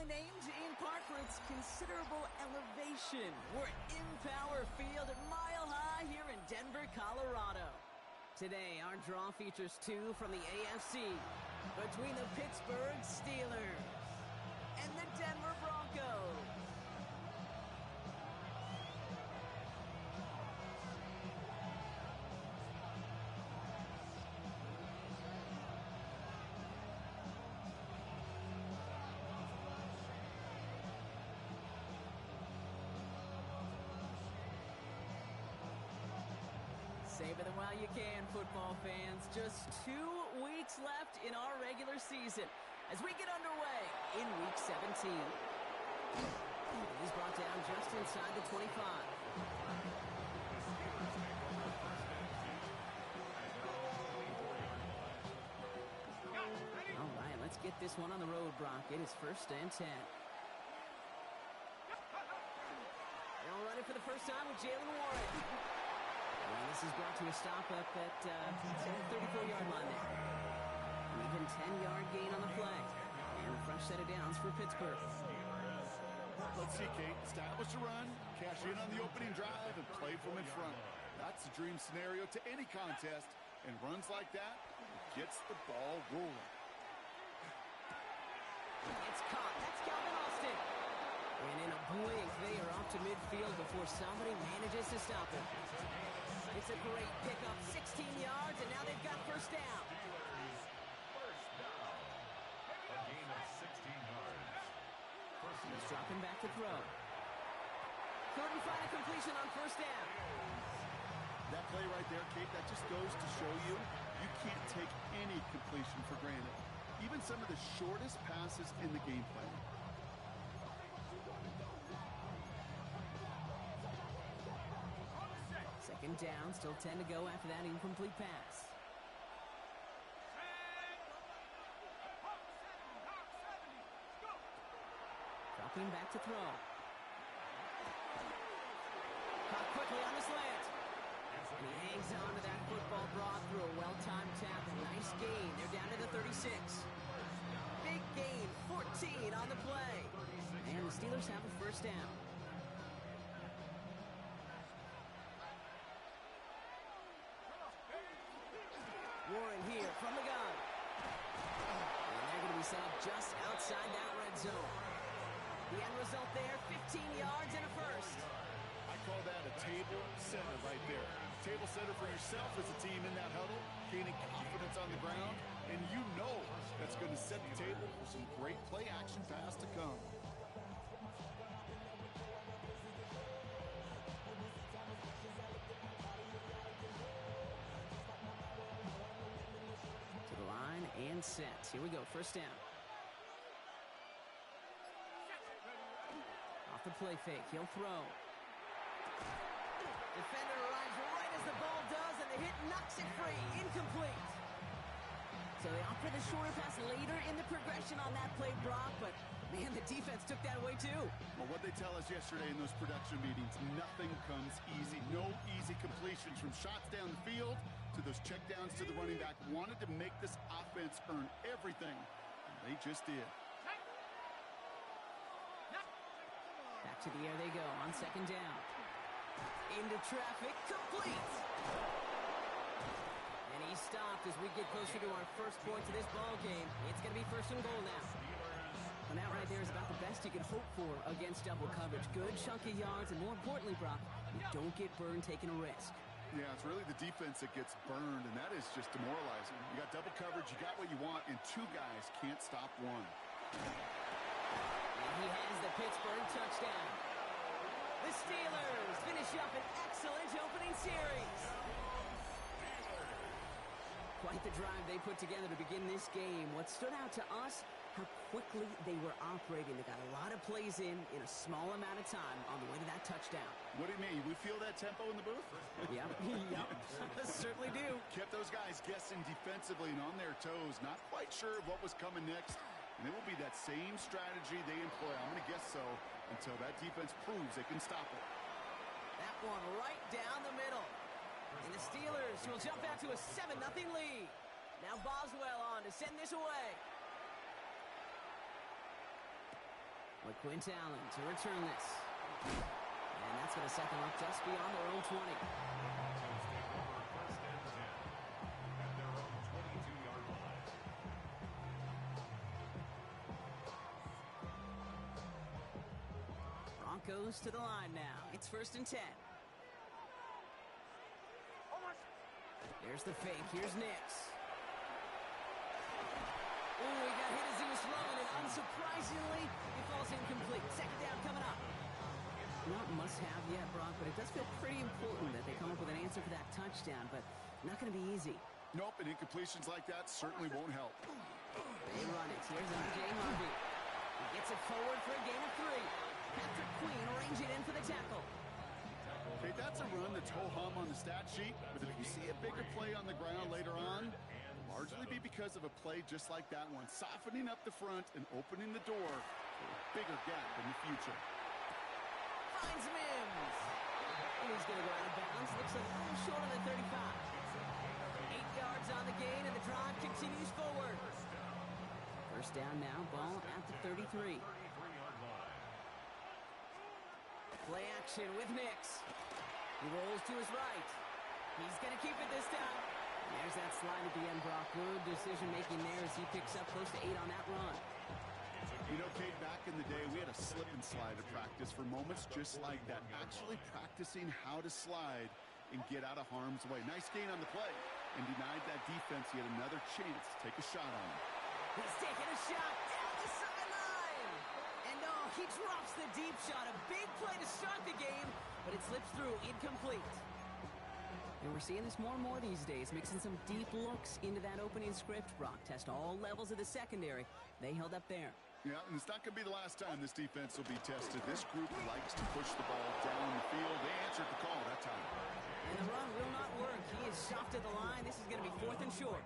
aptly named in part for its considerable elevation. We're in Power Field at Mile High here in Denver, Colorado. Today, our draw features two from the AFC between the Pittsburgh Steelers and the Denver Broncos. Savor them while you can, football fans. Just 2 weeks left in our regular season as we get underway in Week 17. He's brought down just inside the 25. All right, let's get this one on the road, Brock. It is 1st and 10. They'll run it for the first time with Jalen Warren. And this is brought to a stop up at the 34-yard line there. An even 10-yard gain on the play. And a fresh set of downs for Pittsburgh. Let's see, Kate. Establish a run, cash in on the opening drive, and play from in front. That's the dream scenario to any contest. And runs like that, gets the ball rolling. It's caught. That's Calvin Austin. And in a blink, they are off to midfield before somebody manages to stop him. It's a great pickup, 16 yards, and now they've got first down. First down. A gain of 16 yards. He's dropping back to throw. Couldn't find a completion on first down. That play right there, Kate, that just goes to show you can't take any completion for granted. Even some of the shortest passes in the game plan. Second down, still 10 to go after that incomplete pass. Dropping back to throw. Caught quickly on the slant. And he hangs on to that football brought through a well-timed tackle. Nice gain. They're down to the 36. Big gain, 14 on the play. And the Steelers have a first down. Warren here from the gun. And they're going to be set up just outside that red zone. The end result there, 15 yards and a first. I call that a table setter right there. Table setter for yourself as a team in that huddle, gaining confidence on the ground, and you know that's going to set the table for some great play action pass to come. To the line and set. Here we go, first down. Off the play fake, he'll throw. Defender arrives right as the ball does, and the hit knocks it free. Incomplete. So they opt for the shorter pass later in the progression on that play, Brock, but, man, the defense took that away, too. Well, what they tell us yesterday in those production meetings, nothing comes easy. No easy completions from shots down the field to those checkdowns to the running back. Wanted to make this offense earn everything, and they just did. Back to the air they go on second down. Into traffic, complete. And he stopped as we get closer to our first points of this ball game. It's going to be first and goal now. And that right there is about the best you can hope for against double coverage. Good chunky yards, and more importantly, Brock, you don't get burned taking a risk. Yeah, it's really the defense that gets burned, and that is just demoralizing. You got double coverage, you got what you want, and two guys can't stop one. And he has the Pittsburgh touchdown. The Steelers finish up an excellent opening series. Quite the drive they put together to begin this game. What stood out to us, how quickly they were operating. They got a lot of plays in a small amount of time on the way to that touchdown. What do you mean? We feel that tempo in the booth? Yep, certainly do. Kept those guys guessing defensively and on their toes, not quite sure of what was coming next. And it will be that same strategy they employ, I'm going to guess so, until that defense proves they can stop it. That one right down the middle. And the Steelers will jump out to a 7-0 lead. Now Boswell on to send this away. With Quint Allen to return this. And that's going to set them up just beyond their own 20. Broncos to the line now. It's 1st and 10. There's the fake. Here's Nix. Ooh, he got hit as he was throwing it. Unsurprisingly, he falls incomplete. 2nd down coming up. Not must-have yet, Brock, but it does feel pretty important that they come up with an answer for that touchdown, but not going to be easy. Nope, and incompletions like that certainly won't help. They run it. Here's R.J. Harvey. He gets it forward for a gain of 3. Patrick Queen arranging in for the tackle. Okay, that's a run that's ho-hum on the stat sheet, but if you see a bigger play on the ground later on, largely be because of a play just like that one, softening up the front and opening the door for a bigger gap in the future. Finds Mims. And he's going to go out of bounds. Looks a little short of the 35. 8 yards on the gain, and the drive continues forward. 1st down now, ball at the 33. Play action with Nix. He rolls to his right. He's going to keep it this time. There's that slide at the end, Brock. Good decision-making there as he picks up close to 8 on that run. You know, Kate, back in the day, we had a slip and slide at practice for moments just like that. Actually practicing how to slide and get out of harm's way. Nice gain on the play and denied that defense yet another chance to take a shot on him. He's taking a shot down the sideline. And oh, he drops the deep shot. A big play to start the game, but it slips through incomplete. And we're seeing this more and more these days, mixing some deep looks into that opening script. Brock test all levels of the secondary. They held up there. Yeah, and it's not going to be the last time this defense will be tested. This group likes to push the ball down the field. They answered the call that time. And the run will not work. He is stopped at the line. This is going to be 4th and short.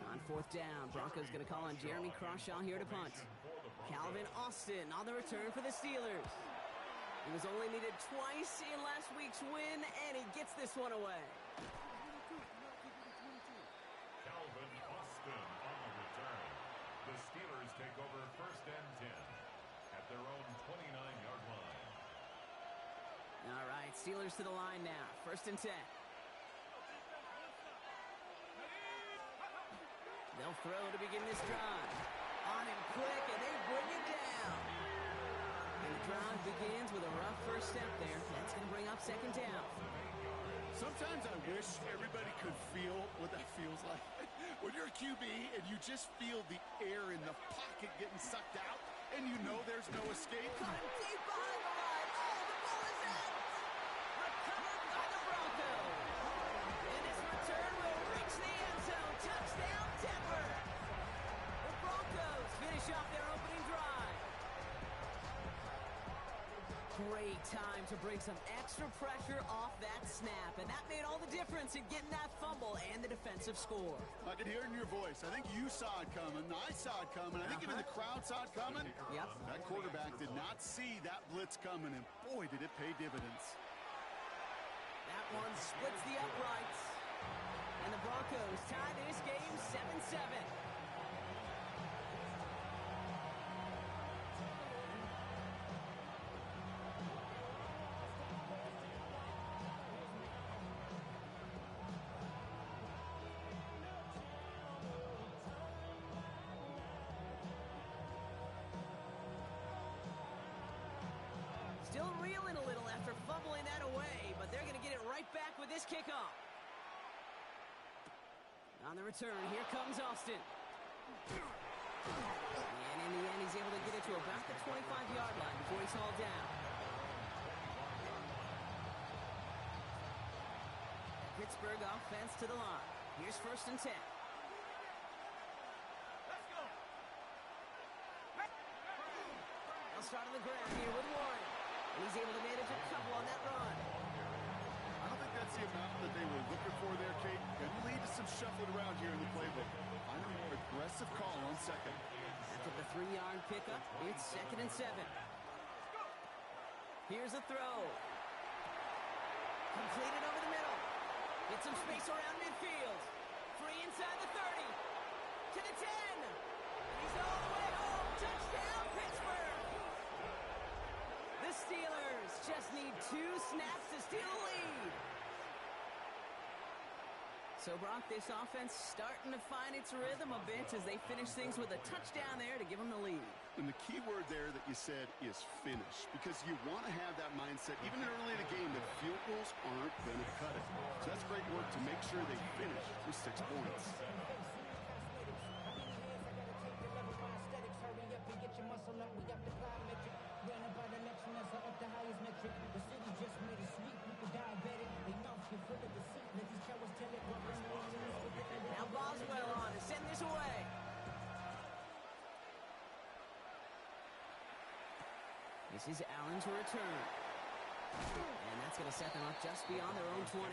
On 4th down, Broncos going to call on Jeremy Crawshaw here to punt. Calvin Austin on the return for the Steelers. He was only needed twice in last week's win, and he gets this one away. Calvin Austin on the return. The Steelers take over 1st and 10 at their own 29-yard line. All right, Steelers to the line now. 1st and 10. They'll throw to begin this drive. On him quick, and they bring it down. And the drive begins with a rough first step there. That's going to bring up 2nd down. Sometimes I wish everybody could feel what that feels like. When you're a QB and you just feel the air in the pocket getting sucked out, and you know there's no escape. Caught deep behind the line. Oh, the ball is in. Recovered by the Broncos. And his return will reach the end zone. Touchdown, Denver. The Broncos finish off their opening drive. Great time to bring some extra pressure off that snap, and that made all the difference in getting that fumble and the defensive score. I can hear it in your voice. I think you saw it coming. I saw it coming. I think even the crowd saw it coming. Yep. That quarterback did not see that blitz coming, and boy, did it pay dividends. That one splits the uprights, and the Broncos tie this game 7-7. Still reeling a little after fumbling that away, but they're going to get it right back with this kickoff. On the return, here comes Austin. And in the end, he's able to get it to about the 25-yard line before he's hauled down. Pittsburgh offense to the line. Here's 1st and 10. They'll start on the ground here with Warren. And he's able to manage a couple on that run. I don't think that's the amount that they were looking for there, Kate. Going to lead to some shuffling around here in the playbook. Finally, more aggressive call on 2nd. After the 3-yard pickup, it's 2nd and 7. Here's a throw. Completed over the middle. Get some space around midfield. Free inside the 30. To the 10. And he's all the way home. Touchdown, Pittsburgh! The Steelers just need 2 snaps to steal a lead. So, Brock, this offense starting to find its rhythm a bit as they finish things with a touchdown there to give them the lead. And the key word there that you said is finish, because you want to have that mindset, even early in the game, that field goals aren't going to cut it. So that's great work to make sure they finish with 6 points. Now Boswell on to send this away. This is Allen to return. And that's going to set them up just beyond their own 20.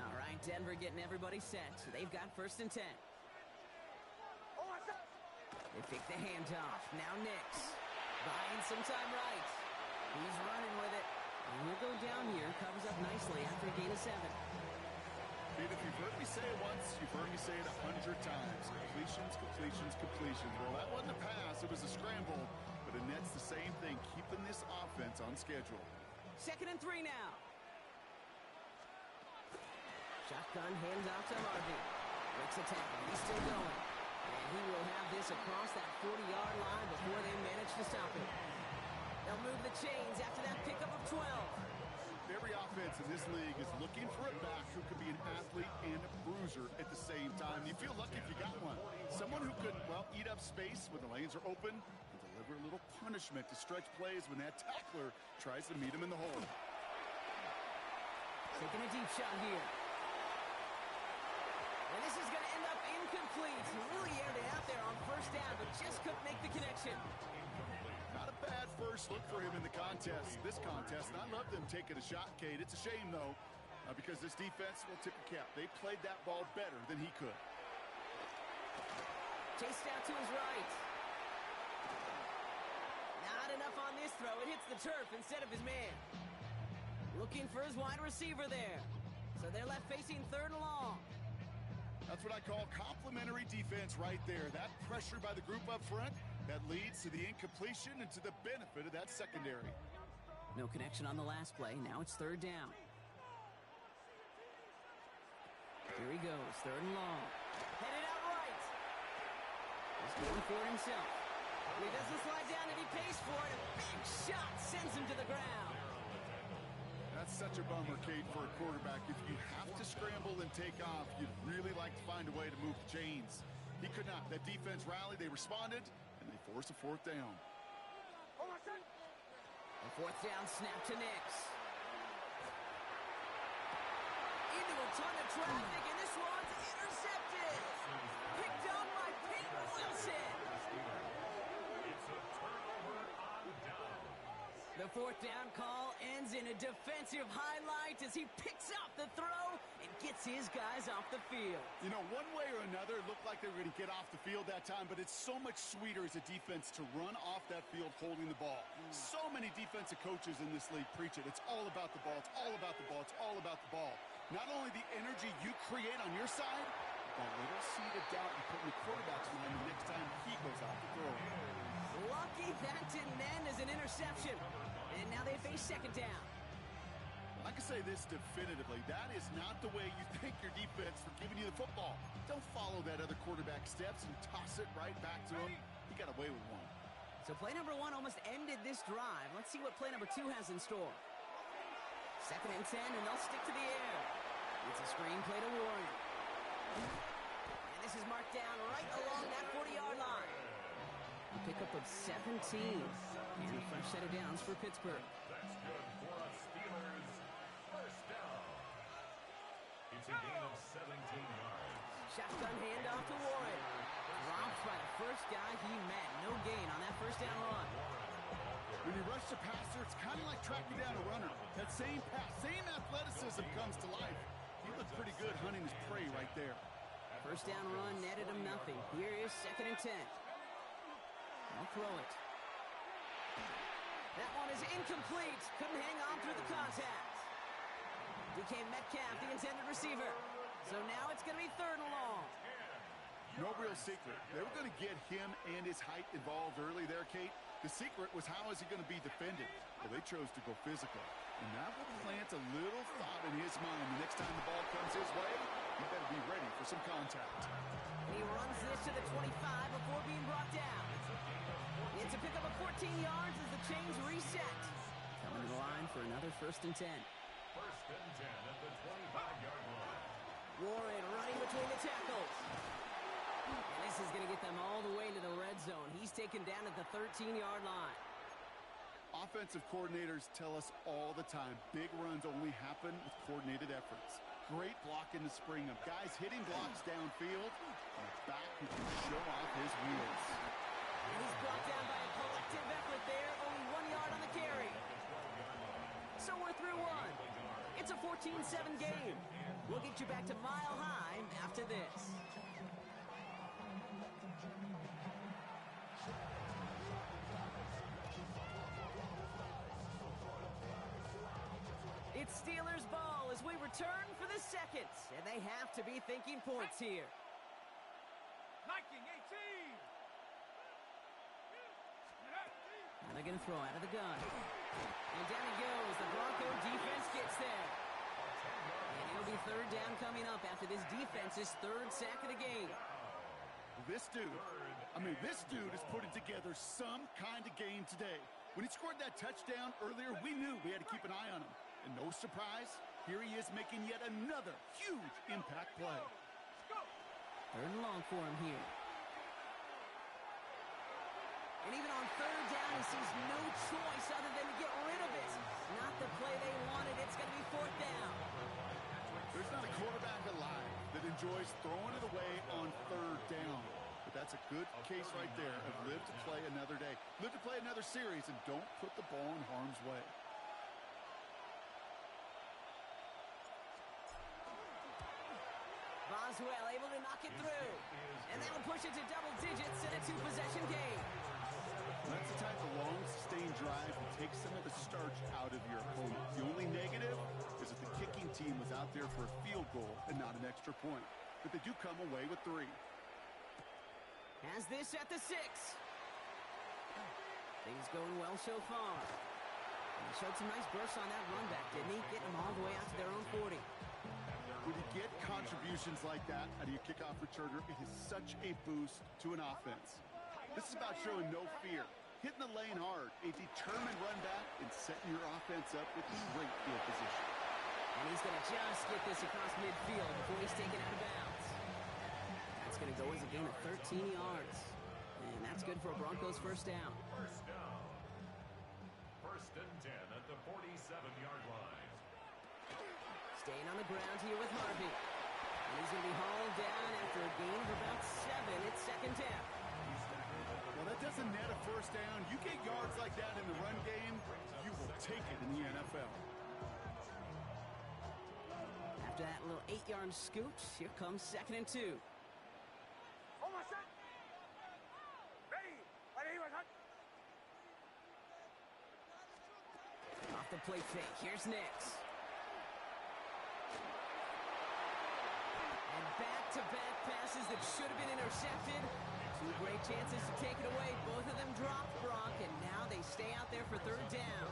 All right, Denver getting everybody set. They've got 1st and 10. They pick the handoff. Now Nix. Buying some time right. He's running with it. And he'll go down here. Covers up nicely after a gain of 7. Dude, if you've heard me say it once, you've heard me say it 100 times. Completions, completions, completions. Well, that wasn't a pass. It was a scramble. But it nets the same thing, keeping this offense on schedule. 2nd and 3 now. Shotgun hands out to Harvey. Breaks a tackle. He's still going. And he will have this across that 40-yard line before they manage to stop him. They'll move the chains after that pickup of 12. Every offense in this league is looking for a back who could be an athlete and a bruiser at the same time. You feel lucky if you got one. Someone who could, well, eat up space when the lanes are open and deliver a little punishment to stretch plays when that tackler tries to meet him in the hole. Taking a deep shot here. And this is going to end up incomplete. He really aired it out there on 1st down, but just couldn't make the connection. Not a bad first look for him in the contest. This contest, and I love them taking a shot, Kate. It's a shame, though, because this defense will tip the cap. They played that ball better than he could. Chased out to his right. Not enough on this throw. It hits the turf instead of his man. Looking for his wide receiver there. So they're left facing 3rd and long. That's what I call complimentary defense right there. That pressure by the group up front, that leads to the incompletion and to the benefit of that secondary. No connection on the last play. Now it's 3rd down. Here he goes. 3rd and long. Headed out right. He's going for it himself. He doesn't slide down and he pays for it. A big shot sends him to the ground. That's such a bummer, Kate, for a quarterback. If you have to scramble and take off, you'd really like to find a way to move the chains. He could not. That defense rallied, they responded, and they forced a 4th down. A 4th down snap to Nix. Into a ton of traffic, and this one's intercepted. Picked up by Peyton Wilson. The 4th down call ends in a defensive highlight as he picks up the throw and gets his guys off the field. You know, one way or another, it looked like they were going to get off the field that time, but it's so much sweeter as a defense to run off that field holding the ball. So many defensive coaches in this league preach it. It's all about the ball. It's all about the ball. It's all about the ball. Not only the energy you create on your side, but that little seed of doubt you put in the quarterback's mind the next time he goes out to throw. Lucky that didn't end as an interception. And now they face 2nd down. I can say this definitively. That is not the way you thank your defense for giving you the football. Don't follow that other quarterback steps and toss it right back to him. He got away with one. So play number 1 almost ended this drive. Let's see what play number 2 has in store. 2nd and 10, and they'll stick to the air. It's a screen play to Warren. And this is marked down right along that 40-yard line. A pickup of 17. And a fresh set of downs for Pittsburgh. That's good for a Steelers 1st down. It's a gain of 17 yards. Shotgun handoff to Warren. Dropped by the first guy he met. No gain on that 1st down run. When you rush the passer, it's kind of like tracking down a runner. That same pass, same athleticism comes to life. He looked pretty good hunting his prey right there. 1st down run netted him nothing. Here is 2nd and 10. I'll throw it. That one is incomplete. Couldn't hang on through the contact. DK Metcalf, the intended receiver. So now it's going to be 3rd and long. No real secret. They were going to get him and his height involved early there, Kate. The secret was how is he going to be defended? Well, they chose to go physical. And that will plant a little thought in his mind. The next time the ball comes his way, he better be ready for some contact. He runs this to the 25 before being brought down. It's a pickup of 14 yards as the chains reset. Coming to the line for another 1st and 10. 1st and 10 at the 25-yard line. Warren running between the tackles. And this is going to get them all the way to the red zone. He's taken down at the 13-yard line. Offensive coordinators tell us all the time, big runs only happen with coordinated efforts. Great block in the spring of guys hitting blocks downfield, and a back who can show off his wheels. And he's brought down by a collective effort there, only 1 yard on the carry. So we're through one. It's a 14-7 game. We'll get you back to Mile High after this. It's Steelers ball as we return for the 2nd, and they have to be thinking points here. Liking 18. And they're going to throw out of the gun. And down he goes. The Bronco defense gets there. And it'll be 3rd down coming up after this defense's 3rd sack of the game. This dude is putting together some kind of game today. When he scored that touchdown earlier, we knew we had to keep an eye on him. And no surprise, here he is making yet another huge impact play. 3rd and long for him here. And even on 3rd down, he sees no choice other than to get rid of it. Not the play they wanted. It's going to be 4th down. There's not a quarterback alive that enjoys throwing it away on 3rd down. But that's a good case right there of live to play another day. Live to play another series and don't put the ball in harm's way. Boswell able to knock it through. And that'll push it to double digits in a 2-possession game. That's the type of long, sustained drive that takes some of the starch out of your opponent. The only negative is that the kicking team was out there for a field goal and not an extra point. But they do come away with 3. Has this at the 6. Things going well so far. And he showed some nice bursts on that run back, didn't he? Getting them all the way out to their own 40. When you get contributions like that out of your kickoff returner, it is such a boost to an offense. This is about showing no fear, hitting the lane hard, a determined run back, and setting your offense up with great field position. And he's going to just get this across midfield before he's taken out of bounds. That's going to go as a gain of 13 yards. And that's good for a Broncos 1st down. 1st down. 1st and 10 at the 47-yard line. Staying on the ground here with Harvey. And he's going to be hauled down after a gain of about 7. It's 2nd down. Well, that doesn't net a 1st down. You get yards like that in the run game, you will take it in the NFL. After that little 8-yard scoot, here comes 2nd and 2. Off the play fake, here's Nix. And back-to-back passes that should have been intercepted. 2 great chances to take it away. Both of them dropped, Brock, and now they stay out there for 3rd down.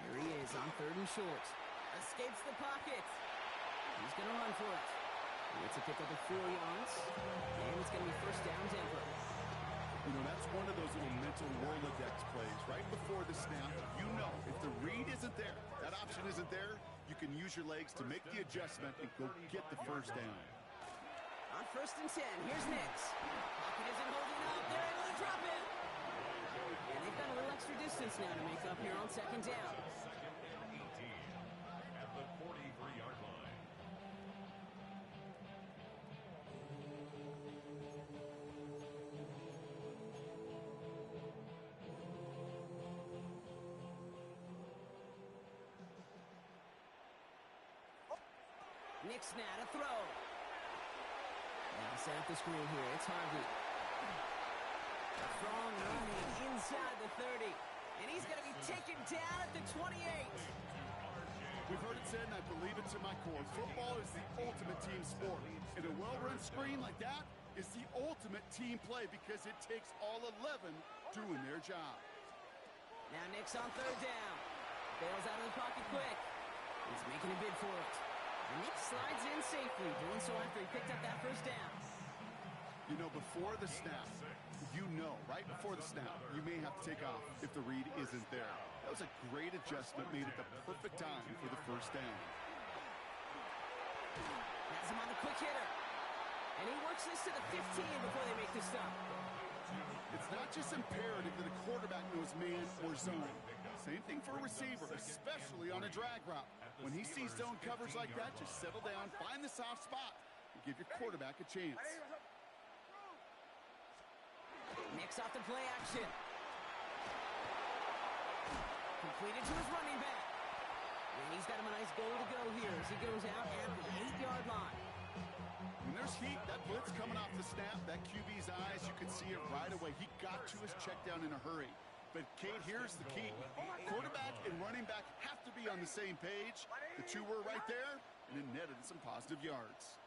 Here he is on 3rd and short. Escapes the pocket. He's going to run for it. It's a pickup of 4 yards. And it's going to be 1st down Denver. You know, that's one of those little mental Rolodex plays. Right before the snap, you know if the read isn't there, that option isn't there, you can use your legs to make the adjustment and go get the 1st down. On 1st and 10, here's Nix. Pocket isn't holding up. They're able to drop it. And they've got a little extra distance now to make up here on 2nd down. 2nd and 18 at the 43-yard line. Nix now to throw. And to set up the screen here, it's Harvey. Strong running inside the 30. And he's going to be taken down at the 28. We've heard it said, and I believe it to my core, football is the ultimate team sport. And a well-run screen like that is the ultimate team play because it takes all 11 doing their job. Now Nick's on third down. Bails out of the pocket quick. He's making a bid for it. And Nick slides in safely, doing so after he picked up that first down. You know, before the snap, right before the snap, you may have to take off if the read isn't there. That was a great adjustment made at the perfect time for the first down. Has him on the quick hitter. And he works this to the 15 before they make the stop. It's not just imperative that a quarterback knows man or zone. Same thing for a receiver, especially on a drag route. When he sees zone coverage like that, just settle down, find the soft spot, and give your quarterback a chance. Nick's off the play action. Completed to his running back. And he's got him a nice goal to go here as he goes out at the 8-yard line. When there's heat, that blitz coming off the snap, that QB's eyes, you can see it right away. He got to his check down in a hurry. But, Kate, here's the key. Quarterback and running back have to be on the same page. The two were right there, and it netted some positive yards.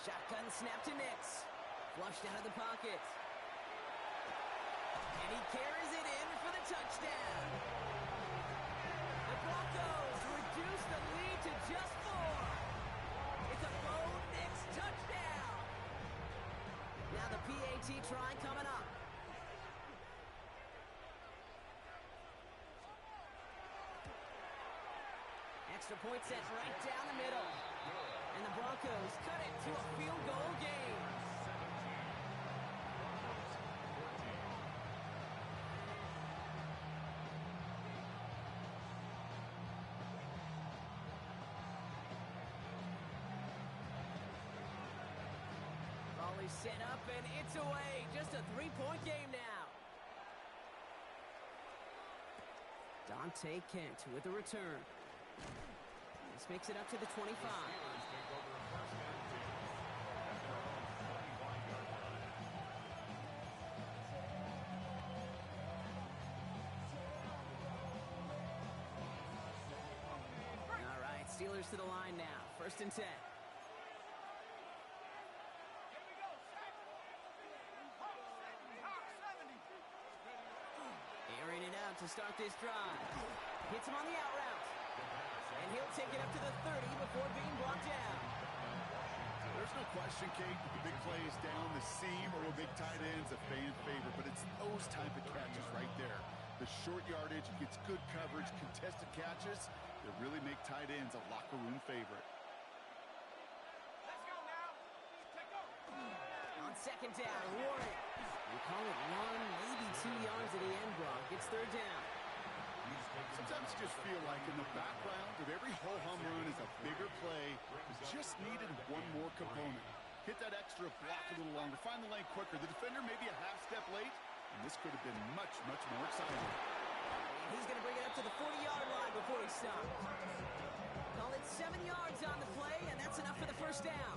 Shotgun snap to Nix. Flushed out of the pocket. And he carries it in for the touchdown. The Broncos reduce the lead to just 4. It's a Bo Nix touchdown. Now the PAT try coming up. Extra point set right down the middle. And the Broncos cut it to a field goal game. Ball is set up and it's away. Just a 3-point game now. Dante Kent with a return. This makes it up to the 25. All right, Steelers to the line now. 1st and 10. Airing it out to start this drive. Hits him on the out route. And he'll take it up to the 30 before being brought down. There's no question, Kate, the big plays down the seam or a big tight end's a fan favorite, but it's those type of catches right there. The short yardage, gets good coverage, contested catches that really make tight ends a locker room favorite. Let's go now. Take over. On 2nd down, Warren. We call it 1, maybe 2 yards at the end, Brock. It's 3rd down. Sometimes you just feel like in the background of every ho-hum run is a bigger play. You just needed one more component. Hit that extra block a little longer. Find the lane quicker. The defender may be a half step late, and this could have been much, much more exciting. And he's going to bring it up to the 40-yard line before he stops. Call it 7 yards on the play, and that's enough for the 1st down.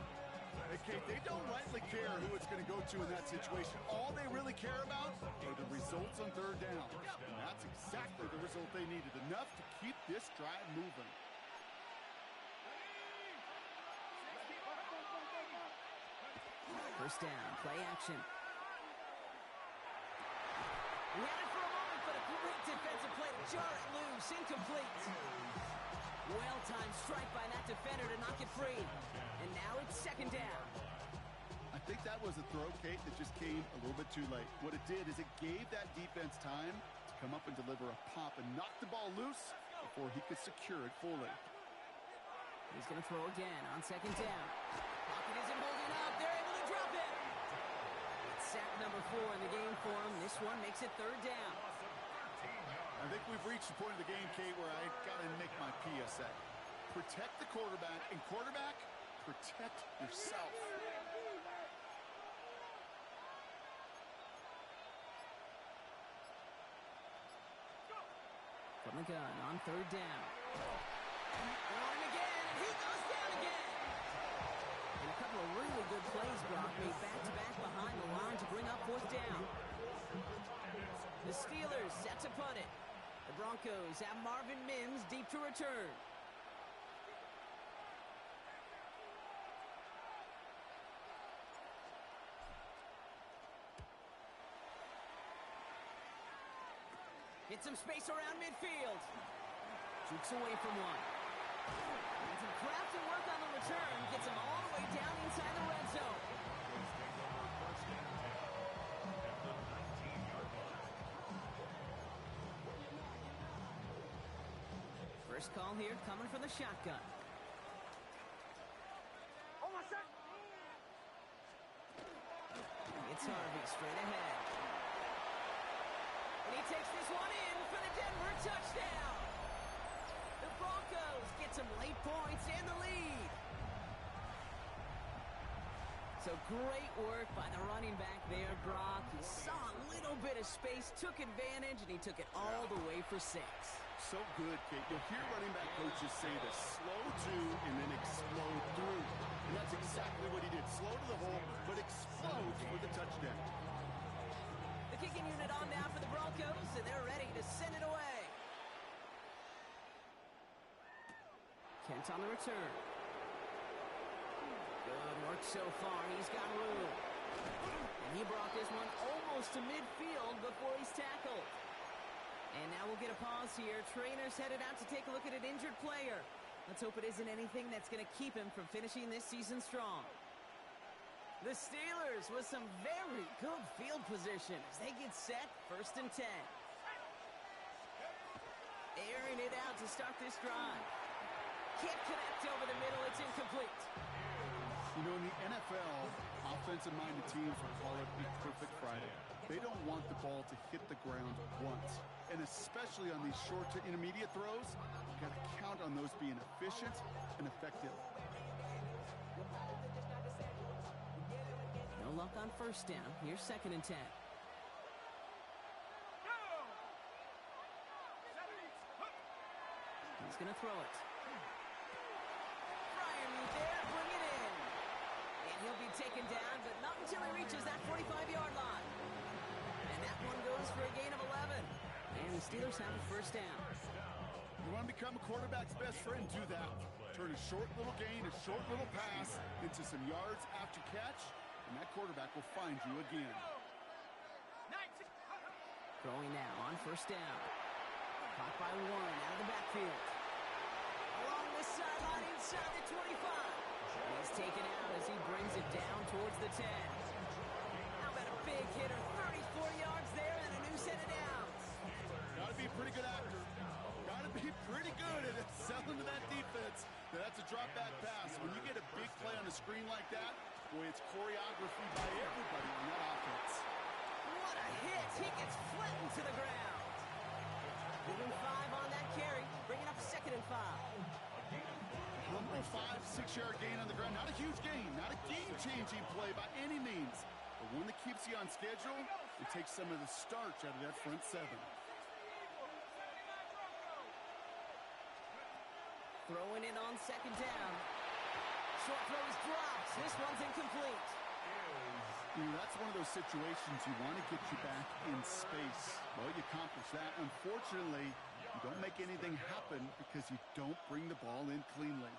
Hey, Kate, they don't rightly care who it's going to go to in that situation. All they really care about are the results on 3rd down. And that's exactly the result they needed. Enough to keep this drive moving. First down, play action. He had it for a moment, but a great defensive play to jar it loose, incomplete. Well-timed strike by that defender to knock it free. And now it's 2nd down. I think that was a throw, Kate, that just came a little bit too late. What it did is it gave that defense time to come up and deliver a pop and knock the ball loose before he could secure it fully. He's going to throw again on 2nd down. Pocket isn't holding up. They're able to drop it. It's sack number 4 in the game for him. This one makes it 3rd down. I think we've reached the point of the game, Kate, where I got to make my PSA. Protect the quarterback, and quarterback, protect yourself. From the gun on 3rd down. Throwing again, and he goes down again. And a couple of really good plays, Brock, made back-to-back behind the line to bring up 4th down. Broncos have Marvin Mims deep to return. Get some space around midfield. Jukes away from one. And some crafty work on the return. Gets him all the way down inside the red zone. First call here coming from the shotgun. Oh, my shot. It's Harvey straight ahead. And he takes this one in for the Denver touchdown. The Broncos get some late points and the lead. So great work by the running back there, Brock. He saw a little bit of space, took advantage, and he took it all the way for 6. So good, Kate. You'll hear running back coaches say to slow to and then explode through. And that's exactly what he did. Slow to the hole, but explodes for the touchdown. The kicking unit on now for the Broncos, and they're ready to send it away. Kent on the return. Good work so far. He's got room. And he brought this one almost to midfield before he's tackled. And now we'll get a pause here. Trainer's headed out to take a look at an injured player. Let's hope it isn't anything that's going to keep him from finishing this season strong. The Steelers with some very good field position as they get set, 1st and 10. Airing it out to start this drive. Can't connect over the middle. It's incomplete. You know, in the NFL, offensive-minded teams will call it a perfect Friday. They don't want the ball to hit the ground once. And especially on these short to intermediate throws, you've got to count on those being efficient and effective. No luck on 1st down. Here's 2nd and 10. He's going to throw it. There, bring it in. And he'll be taken down, but not until he reaches that 45-yard line. And that one goes for a gain of 11. And the Steelers have a 1st down. You want to become a quarterback's best friend? Do that. Turn a short little gain, a short little pass into some yards after catch, and that quarterback will find you again. Throwing now on 1st down. Caught by Warren out of the backfield. Along the sideline inside the 25. He's taken out as he brings it down towards the 10. How about a big hitter? 34 yards there and a new set of downs. Got to be a pretty good actor. Got to be pretty good at selling to that defense. That's a drop back pass. When you get a big play on the screen like that, boy, it's choreography by everybody on that offense. What a hit. He gets flattened to the ground. Giving 5 on that carry, bringing up 2nd and 5. Humble 5-6-yard gain on the ground. Not a huge gain, not a game-changing play by any means, but one that keeps you on schedule and takes some of the starch out of that front 7. Throwing in on 2nd down. Short throw is dropped. This one's incomplete. You know, that's one of those situations you want to get you back in space. Well, you accomplish that. Unfortunately, you don't make anything happen because you don't bring the ball in cleanly.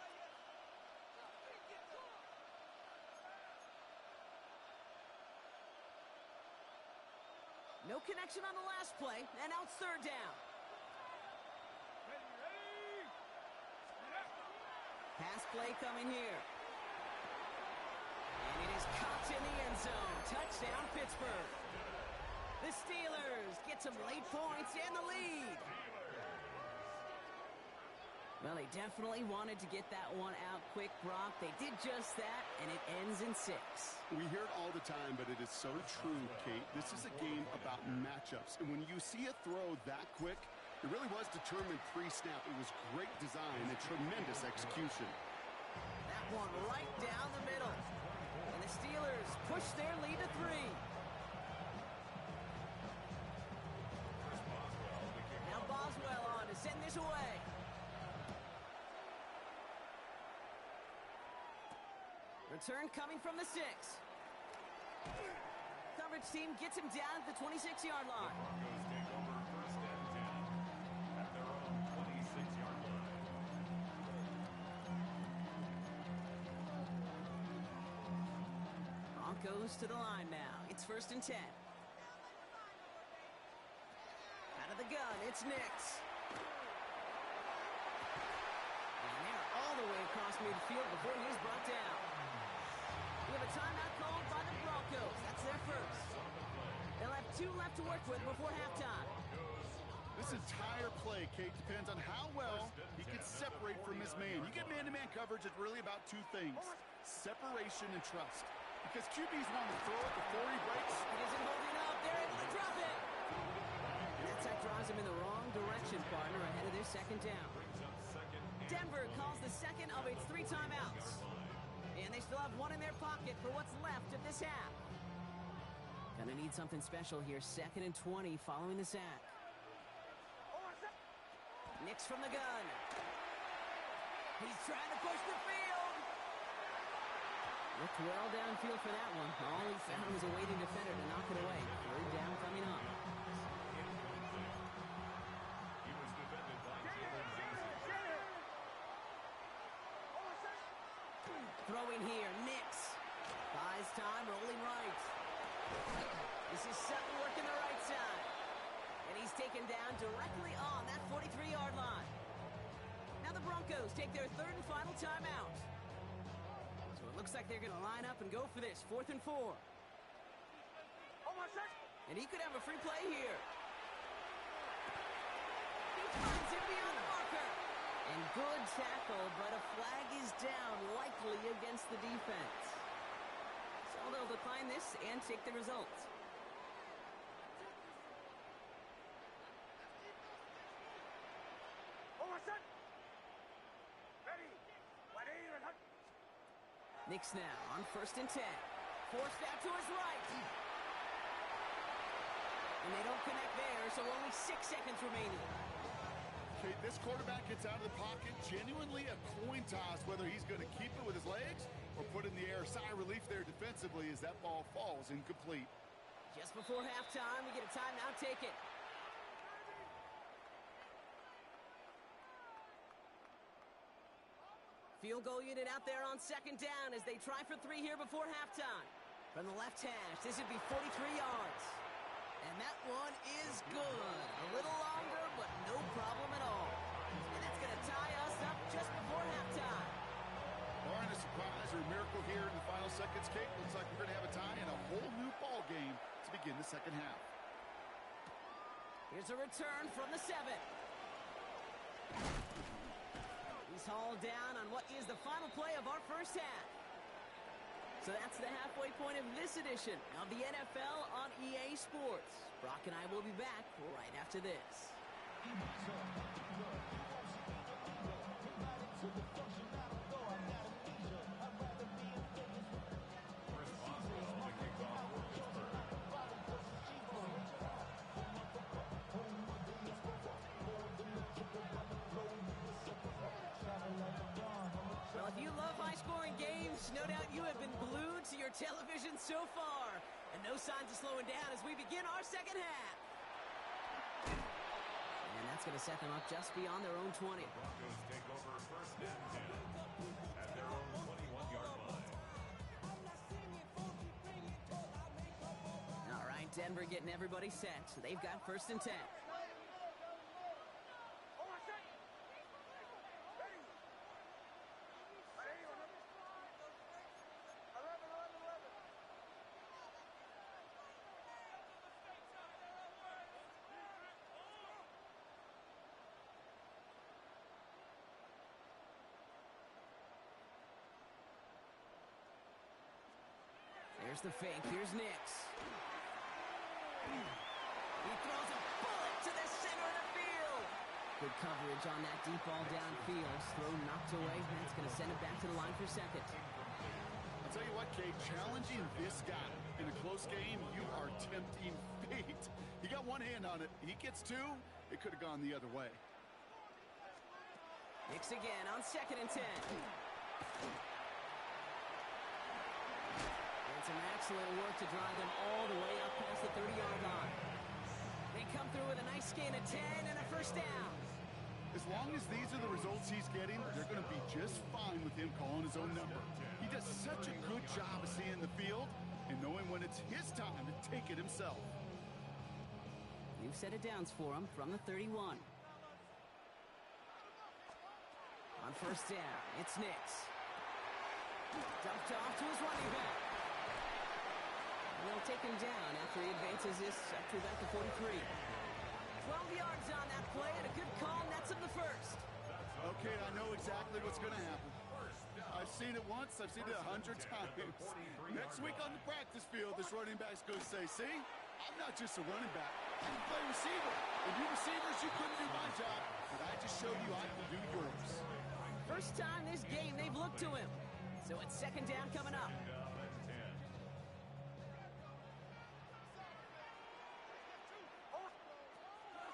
No connection on the last play, and now it's 3rd down. Pass play coming here. And it is caught in the end zone. Touchdown, Pittsburgh. The Steelers get some late points and the lead. Well, they definitely wanted to get that one out quick, Brock. They did just that, and it ends in 6. We hear it all the time, but it is so true, Kate. This is a game about matchups. And when you see a throw that quick, it really was determined pre-snap. It was great design and tremendous execution. That one right down the middle. And the Steelers push their lead to 3. Now Boswell on to send this away. Return coming from the 6. Coverage team gets him down at the 26-yard line. Broncos take over 1st and 10 at Broncos to the line now. It's 1st and 10. Out of the gun, it's Nix. And they're all the way across midfield before he's brought down. We have a timeout called by the Broncos. That's their first. They'll have 2 left to work with before halftime. This entire play, Kate, depends on how well he can separate from his man. You get man-to-man coverage, it's really about 2 things: separation and trust. Because QBs want to throw it before he breaks. It isn't holding up. They're able to drop it. And that sack drives him in the wrong direction, partner, ahead of their 2nd down. Denver calls the second of its 3 timeouts. And they still have 1 in their pocket for what's left of this half. Gonna need something special here. 2nd and 20 following the sack. Nix from the gun. He's trying to push the field. Looked well downfield for that one. All he found was a waiting defender to knock it away. 3rd down coming up. He was defended by Throwing here, Nix. Buys time, rolling right. This is Sutton working the right side. And he's taken down directly on that 43-yard line. Now the Broncos take their 3rd and final timeout. So it looks like they're going to line up and go for this. 4th and 4. And he could have a free play here. He finds him beyond the marker. And good tackle, but a flag is down, likely against the defense. So they'll decline this and take the result. Nix now on 1st and 10. Forced out to his right. And they don't connect there, so only 6 seconds remaining. Okay, this quarterback gets out of the pocket. Genuinely a coin toss whether he's going to keep it with his legs or put it in the air. Sigh of relief there defensively as that ball falls incomplete. Just before halftime, we get a timeout taken. Field goal unit out there on 2nd down as they try for 3 here before halftime. From the left hash, this would be 43 yards. And that one is good. A little longer, but no problem at all. And that's going to tie us up just before halftime. Barring a surprise or a miracle here in the final seconds, Kate, looks like we're going to have a tie and a whole new ball game to begin the 2nd half. Here's a return from the 7. He's hauled down on what is the final play of our 1st half. So that's the halfway point of this edition of the NFL on EA Sports. Brock and I will be back right after this. Well, if you love high-scoring games, no doubt you have been glued to your television so far. And no signs of slowing down as we begin our 2nd half. And that's going to set them up just beyond their own 20. Broncos take over 1st and 10 at their own 21-yard line. All right, Denver getting everybody set. They've got 1st and 10. There's the fake. Here's Nix. He throws a bullet to the center of the field. Good coverage on that deep ball downfield. Throw knocked away. That's going to send it back to the line for 2nd. I'll tell you what, Kate, challenging this guy in a close game, you are tempting fate. He got one hand on it. He gets 2. It could have gone the other way. Nix again on 2nd and 10. Some excellent work to drive them all the way up past the 30-yard line. They come through with a nice gain of 10 and a 1st down. As long as these are the results he's getting, they're going to be just fine with him calling his own number. He does such a good job of seeing the field. and knowing when it's his time to take it himself. New set of downs for him from the 31. On first down, it's Nix. Dumped off to his running back. And they'll take him down after he advances this up to about the 43. 12 yards on that play, and a good call nets him the first. Okay, I know exactly what's going to happen. I've seen it once, I've seen it 100 times. Next week on the practice field, this running back's going to say, see, I'm not just a running back, I can play receiver. And you receivers, you couldn't do my job, but I just showed you I can do yours. First time this game they've looked to him. So it's second down coming up.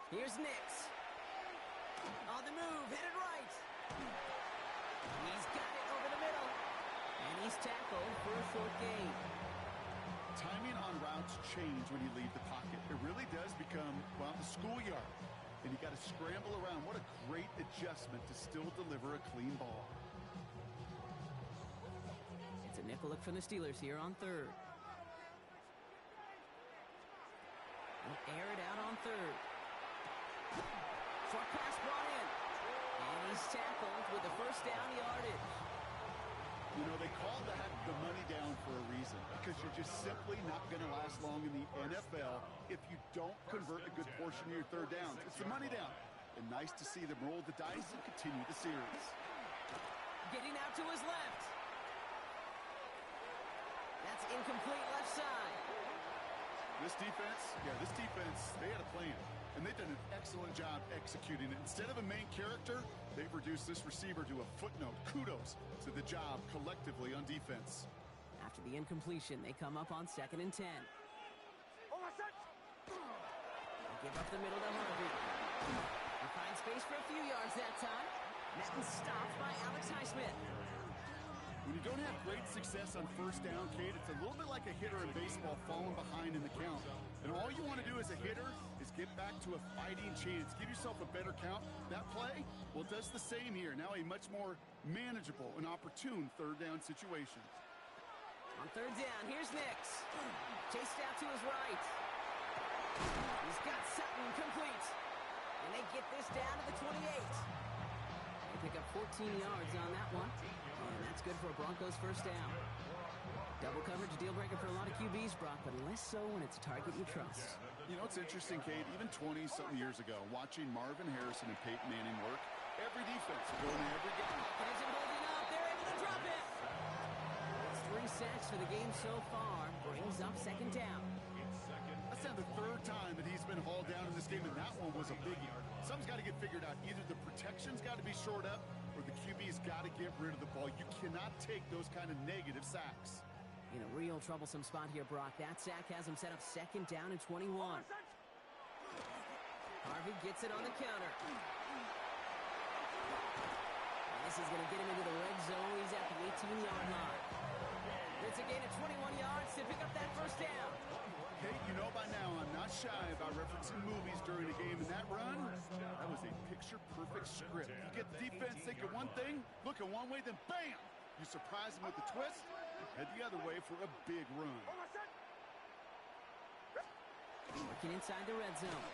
Here's Nix. On the move, headed right. He's got it over the middle. And he's tackled for a short gain. Timing on routes change when you leave the pocket. It really does become, well, the schoolyard. And you got to scramble around. What a great adjustment to still deliver a clean ball. It's a nickel look from the Steelers here on third. They'll air it out on third. Short pass brought in. And he's tackled with the first down yardage. You know, they call that the money down for a reason, because you're just simply not going to last long in the NFL if you don't convert a good portion of your third downs. It's the money down. And nice to see them roll the dice and continue the series. Getting out to his left. That's incomplete left side. This defense, they had a plan. And they've done an excellent job executing it. Instead of a main character, they've reduced this receiver to a footnote. Kudos to the job collectively on defense. After the incompletion, they come up on 2nd and 10. They give up the middle to Harvey. He finds space for a few yards that time. Met and stopped by Alex Highsmith. When you don't have great success on first down, Kate, it's a little bit like a hitter in baseball falling behind in the count. And all you want to do as a hitter is get back to a fighting chance. Give yourself a better count. That play, well, does the same here. Now a much more manageable and opportune third down situation. On third down, here's Nix. Chased out to his right. He's got Sutton complete. And they get this down to the 28. They pick up 14 yards on that one. And that's good for a Broncos first down. Double coverage, deal breaker for a lot of QBs, Brock, but less so when it's a target you trust. You know, it's interesting, Kate, even 20-something years ago, watching Marvin Harrison and Peyton Manning work, every defense going in every game. Hawkins isn't holding up. They're able to drop it. It's 3 sacks for the game so far. Brings up second down. That's now the third time that he's been hauled down in this game, and that one was a biggie. Something's got to get figured out. Either the protection's got to be shored up, or the QB's got to get rid of the ball. You cannot take those kind of negative sacks. In a real troublesome spot here, Brock. That sack has him set up second down and 21. Harvey gets it on the counter. And this is going to get him into the red zone. He's at the 18-yard line. It's a gain of 21 yards to pick up that first down. Hey, you know by now I'm not shy about referencing movies during a game, and that run, that was a picture-perfect script. You get the defense thinking one thing, looking one way, then bam! You surprise them with the twist, head the other way for a big run. Working inside the red zone.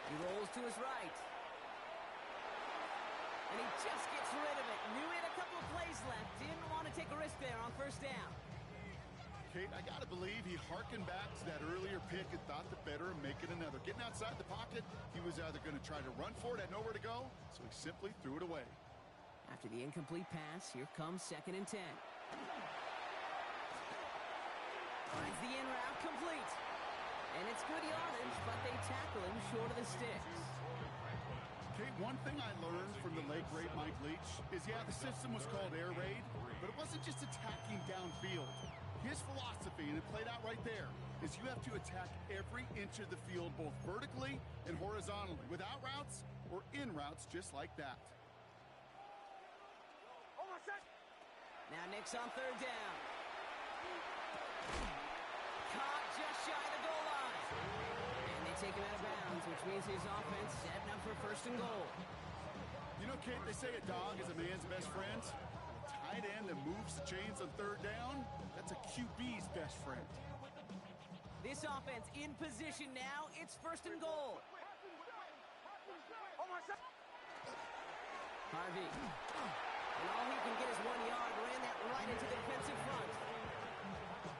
He rolls to his right. And he just gets rid of it. Knew he had a couple of plays left. Didn't want to take a risk there on first down. Kate, I got to believe he hearkened back to that earlier pick and thought the better and make it another. Getting outside the pocket, he was either going to try to run for it, had nowhere to go, so he simply threw it away. After the incomplete pass, here comes 2nd and 10. Finds the in route complete. And it's good yardage, but they tackle him short of the sticks. Kate, one thing I learned from the late great Mike Leach is, yeah, the system was called air raid, but it wasn't just attacking downfield. His philosophy, and it played out right there, is you have to attack every inch of the field, both vertically and horizontally, without routes or in routes just like that. Now Nix on third down. Caught just shy of the goal line. And they take him out of bounds, which means his offense setting up for first and goal. You know, Kate, they say a dog is a man's best friend. tight end that moves the chains on third down, that's a QB's best friend. This offense in position now. It's first and goal. Harvey. And all he can get is 1 yard. Ran that right into the defensive front.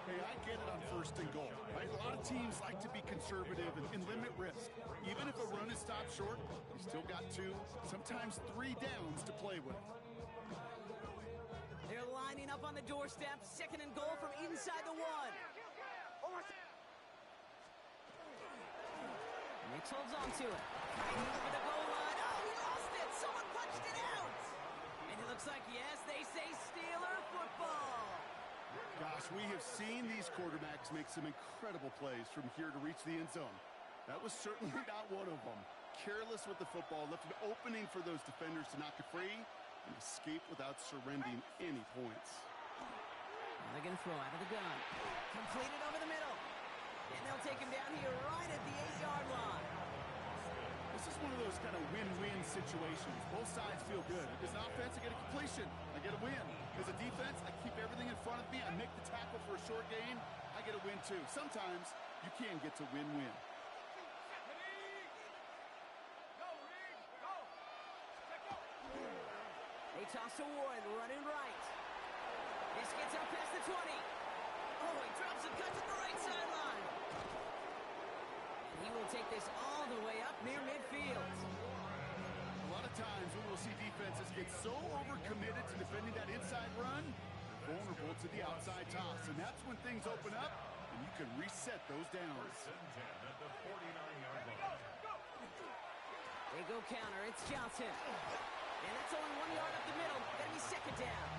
Hey, I get it on first and goal, right? A lot of teams like to be conservative and limit risk. Even if a run is stopped short, you still got 2, sometimes 3 downs to play with. They're lining up on the doorstep. Second and goal from inside the 1. Nix holds on to it. Fighting over the goal line. Oh, he lost it. Someone punched it out. And it looks like, yes, they say Steeler football. Gosh, we have seen these quarterbacks make some incredible plays from here to reach the end zone. That was certainly not one of them. Careless with the football, left an opening for those defenders to knock it free and escape without surrendering any points. They're going to throw out of the gun. Completed over the middle. And they'll take him down here right at the 8-yard line. This is one of those kind of win-win situations. Both sides feel good. As an offense, I get a completion. I get a win. As a defense, I keep everything in front of me. I make the tackle for a short gain. I get a win, too. Sometimes you can get to win-win. They toss to Warren, running right. This gets out past the 20. Oh, he drops and cuts at the right sideline. And he will take this all the way up near midfield. A lot of times we will see defenses get so overcommitted to defending that inside run, they're vulnerable to the outside toss. And that's when things open up, and you can reset those downs. First and 10 at the 49-yard line. They go counter. It's Johnson. And that's only 1 yard up the middle. Gonna be second down.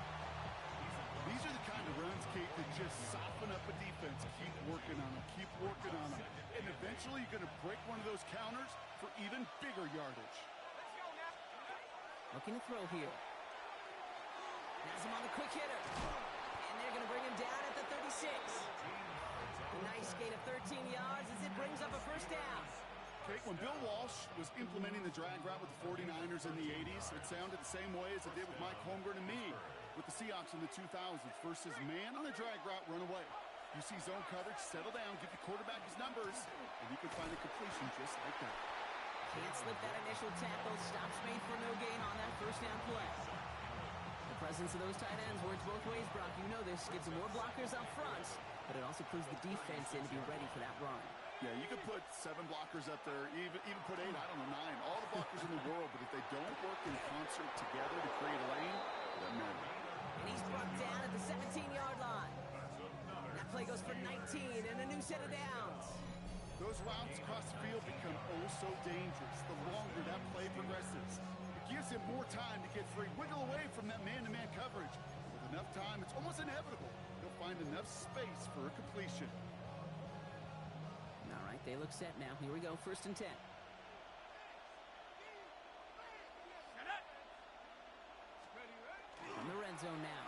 These are the kind of runs, Kate, that just soften up a defense. Keep working on them. Keep working on them. And eventually you're going to break one of those counters for even bigger yardage. Looking to throw here. Has him on the quick hitter. And they're going to bring him down at the 36. A nice gain of 13 yards as it brings up a first down. Okay, when Bill Walsh was implementing the drag route with the 49ers in the 80s, it sounded the same way as it did with Mike Holmgren and me with the Seahawks in the 2000s versus man on the drag route, run away. You see zone coverage, settle down, give the quarterback his numbers, and you can find a completion just like that. Can't slip that initial tackle. Stops made for no gain on that first down play. The presence of those tight ends works both ways, Brock. You know this. Gets some more blockers up front, but it also clues the defense in to be ready for that run. Yeah, you could put 7 blockers up there, even put 8, I don't know, 9. All the blockers in the world, but if they don't work in concert together to create a lane, it doesn't matter. And he's brought down at the 17-yard line. That play goes for 19 and a new set of downs. Those routes across the field become oh so dangerous the longer that play progresses. It gives him more time to get free, wiggle away from that man-to-man coverage. With enough time, it's almost inevitable. He'll find enough space for a completion. All right, they look set now. Here we go, first and 10. In the red zone now.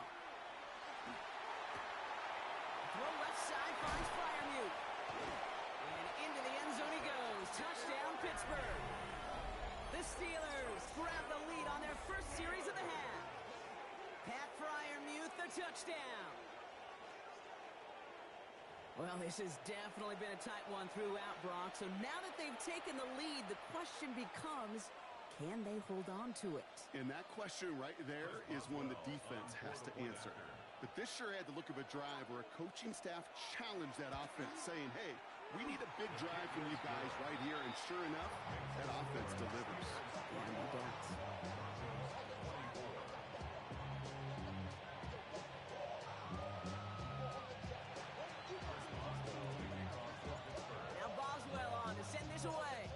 Throw left side, finds Freiermuth. And into the end zone he goes. Touchdown, Pittsburgh. The Steelers grab the lead on their first series of the half. Pat Freiermuth, the touchdown. Well, this has definitely been a tight one throughout, Brock. So now that they've taken the lead, the question becomes, can they hold on to it? And that question right there is one the defense has to answer. But this sure had the look of a drive where a coaching staff challenged that offense, saying, hey, we need a big drive from you guys right here. And sure enough, that offense delivers. Yeah, no doubt. Now Boswell on to send this away.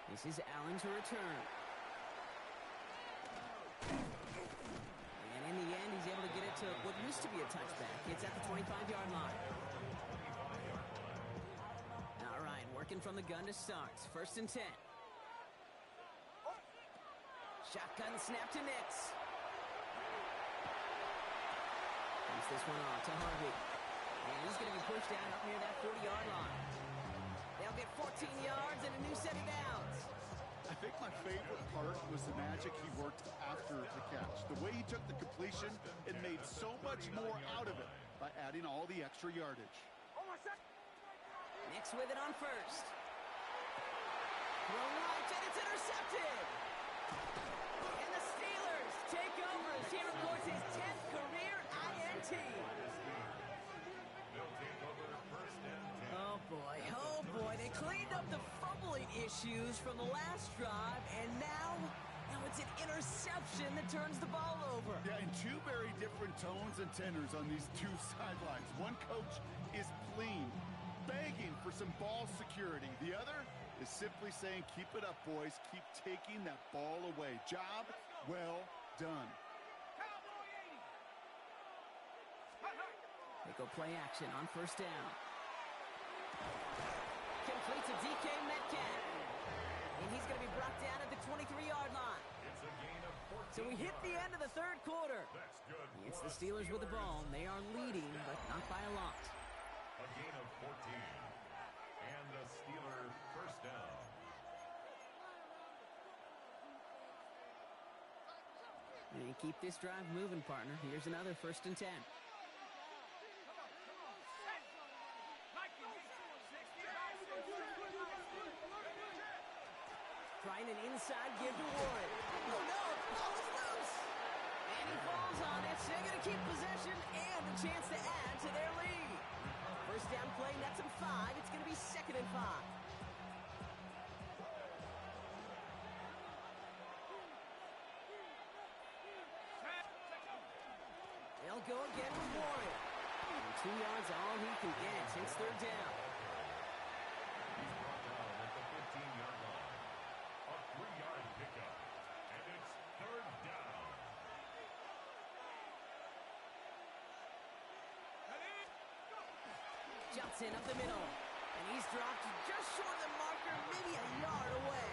This is Allen to return. And in the end, he's able to get it to what used to be a touchback. It's at the 25-yard line. All right, working from the gun to start. First and 10. Shotgun snap to Nix. Takes this one off to Harvey. And he's going to be pushed down up near that 40-yard line. They'll get 14 yards and a new set of downs. I think my favorite part was the magic he worked after the catch. The way he took the completion and made so much more out of it by adding all the extra yardage. Nix with it on first. Throw right, and it's intercepted. And the Steelers take over as he records his 10th career INT. Oh boy, they cleaned up the fumbling issues from the last drive, and now it's an interception that turns the ball over. Yeah, and two very different tones and tenors on these two sidelines. One coach is pleading, begging for some ball security. The other is simply saying, keep it up, boys. Keep taking that ball away. Job well done. They go play action on first down. Complete to DK Metcalf. And he's going to be brought down at the 23-yard line. So we hit the end of the third quarter. It's the Steelers with the ball. They are leading, but not by a lot. A gain of 14. And the Steelers first down. And keep this drive moving, partner. Here's another 1st and 10. Trying an inside give to Warren. Oh no, the ball is loose. And he falls on it. So they're going to keep possession and a chance to add to their lead. First down play, nets them 5. It's going to be 2nd and 5. They'll go again with Warren. And 2 yards all he can get. It's 3rd down. He's brought down at the 15-yard line. A 3-yard pickup. And it's 3rd down. Johnson up the middle. And he's dropped just short of the marker, maybe a yard away.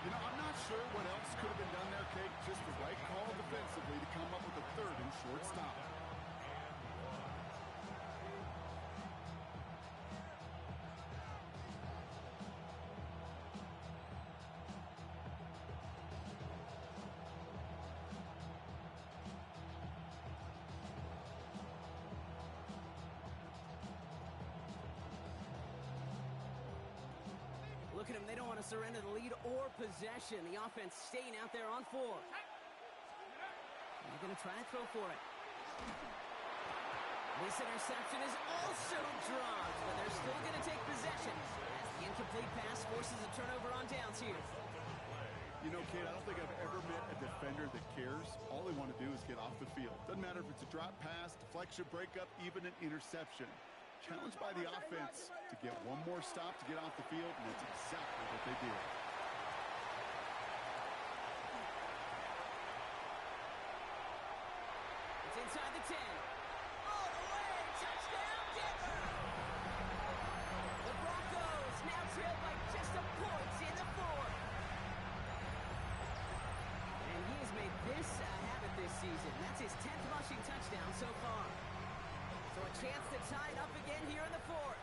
You know, I'm not sure what else could have been done there, Kate. Just the right call defensively to come up with a 3rd and short stop. Look at them. They don't want to surrender the lead or possession. The offense staying out there on 4. They're going to try to throw for it. This interception is also dropped, but they're still going to take possession as the incomplete pass forces a turnover on downs here. You know, Kate, I don't think I've ever met a defender that cares. All they want to do is get off the field. Doesn't matter if it's a drop pass, deflection, breakup, even an interception. Challenged by the offense to get one more stop to get off the field, and that's exactly what they did. It's inside the 10. All the way, touchdown, Denver! The Broncos now trail by just a point in the 4th. And he has made this a habit this season. That's his 10th rushing touchdown so far. So a chance to tie it up again here in the 4th.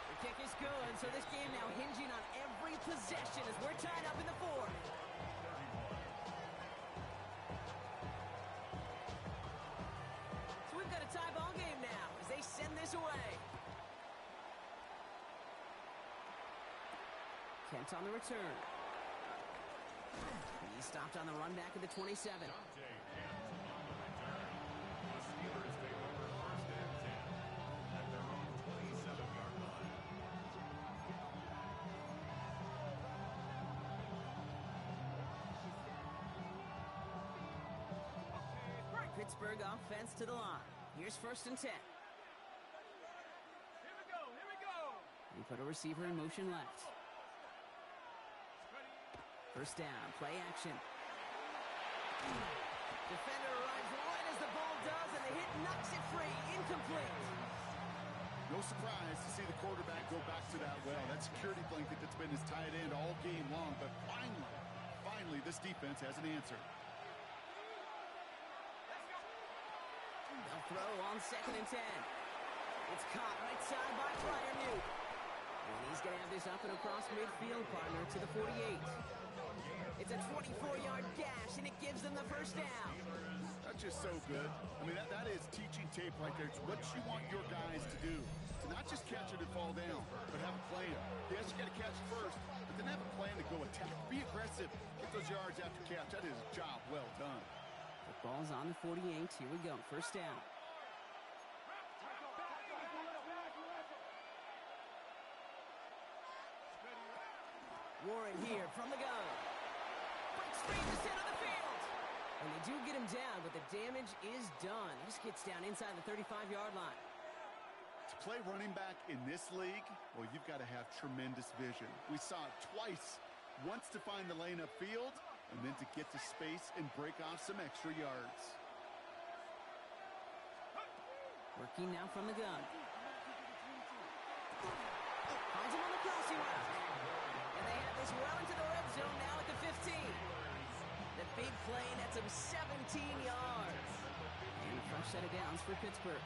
The kick is good, so this game now hinging on every possession as we're tied up in the 4th. So we've got a tie ball game now as they send this away. Kent on the return. He's stopped on the run back at the 27. Pittsburgh offense to the line. Here's 1st and 10. Here we go. We put a receiver in motion left. First down, play action. Defender arrives right as the ball does, and the hit knocks it free. Incomplete. No surprise to see the quarterback go back to that well. That security blanket that's been his tight end all game long. But finally, this defense has an answer. They'll throw on 2nd and 10. It's caught right side by Freiermuth. And he's going to have this up and across midfield, partner, to the 48. It's a 24-yard gash, and it gives them the first down. That's just so good. I mean, that is teaching tape right there. It's what you want your guys to do. To not just catch it and fall down, but have a plan. Yes, you got to catch it first, but then have a plan to go attack. Be aggressive. Get those yards after catch. That is a job well done. The ball's on the 48. Here we go. First down. Warren here from the gun. Breaks free to center of the field. And they do get him down, but the damage is done. He just gets down inside the 35-yard line. To play running back in this league, well, you've got to have tremendous vision. We saw it twice. Once to find the lane upfield, and then to get to space and break off some extra yards. Working now from the gun. Finds him on the crossing route. And they have this well into the red zone now at the 15. The big play nets him 17 yards. And a fresh set of downs for Pittsburgh.